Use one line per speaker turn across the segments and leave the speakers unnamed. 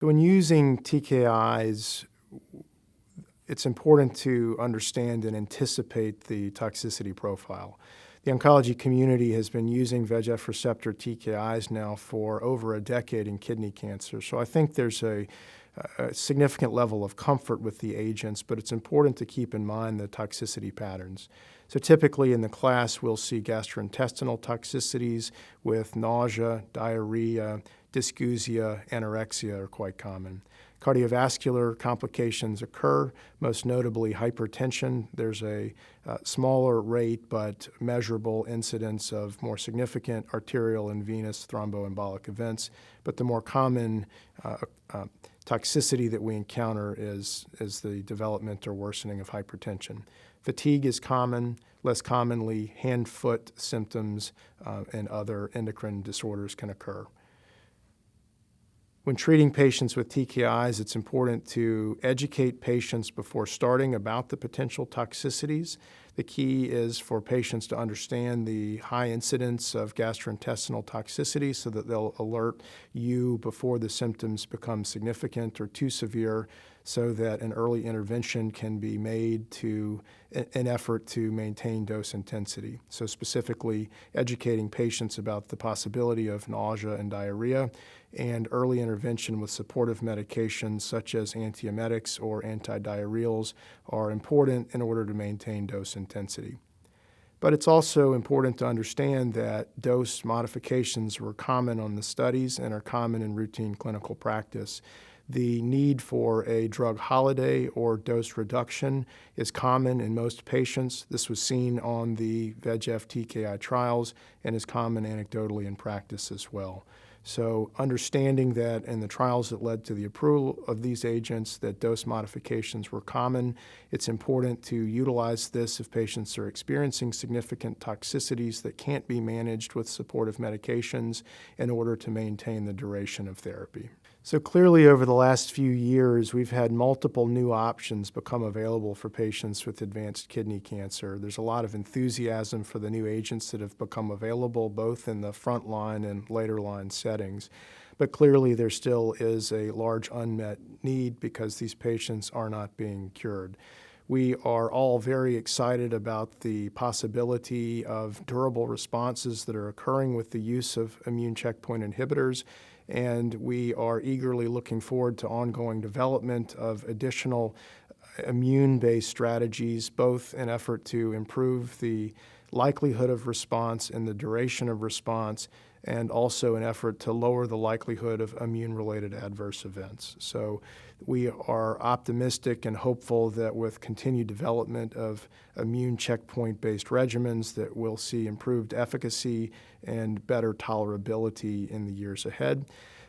When using TKIs, it's important to understand and anticipate the toxicity profile. The oncology community has been using VEGF receptor TKIs now for over a decade in kidney cancer, so I think there's a significant level of comfort with the agents, but it's important to keep in mind the toxicity patterns. So typically in the class, we'll see gastrointestinal toxicities with nausea, diarrhea, dysgeusia, anorexia are quite common. Cardiovascular complications occur, most notably hypertension. There's a smaller rate but measurable incidence of more significant arterial and venous thromboembolic events, but the more common toxicity that we encounter is the development or worsening of hypertension. Fatigue is common, less commonly hand-foot symptoms and other endocrine disorders can occur. When treating patients with TKIs, it's important to educate patients before starting about the potential toxicities. The key is for patients to understand the high incidence of gastrointestinal toxicity so that they'll alert you before the symptoms become significant or too severe, so that an early intervention can be made to an effort to maintain dose intensity. So specifically educating patients about the possibility of nausea and diarrhea, and early intervention with supportive medications such as antiemetics or antidiarrheals are important in order to maintain dose intensity. But it's also important to understand that dose modifications were common on the studies and are common in routine clinical practice. The need for a drug holiday or dose reduction is common in most patients. This was seen on the VEGF TKI trials and is common anecdotally in practice as well. So understanding that in the trials that led to the approval of these agents that dose modifications were common, it's important to utilize this if patients are experiencing significant toxicities that can't be managed with supportive medications in order to maintain the duration of therapy. So clearly over the last few years, we've had multiple new options become available for patients with advanced kidney cancer. There's a lot of enthusiasm for the new agents that have become available both in the frontline and later line settings. But clearly there still is a large unmet need because these patients are not being cured. We are all very excited about the possibility of durable responses that are occurring with the use of immune checkpoint inhibitors, and we are eagerly looking forward to ongoing development of additional immune-based strategies, both in effort to improve the likelihood of response and the duration of response, and also an effort to lower the likelihood of immune-related adverse events. So we are optimistic and hopeful that with continued development of immune checkpoint-based regimens that we'll see improved efficacy and better tolerability in the years ahead.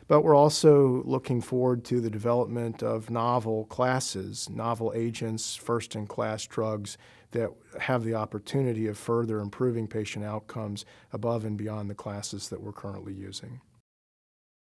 But we're also looking forward to the development of novel classes, novel agents, first-in-class drugs that have the opportunity of further improving patient outcomes above and beyond the classes that we're currently using.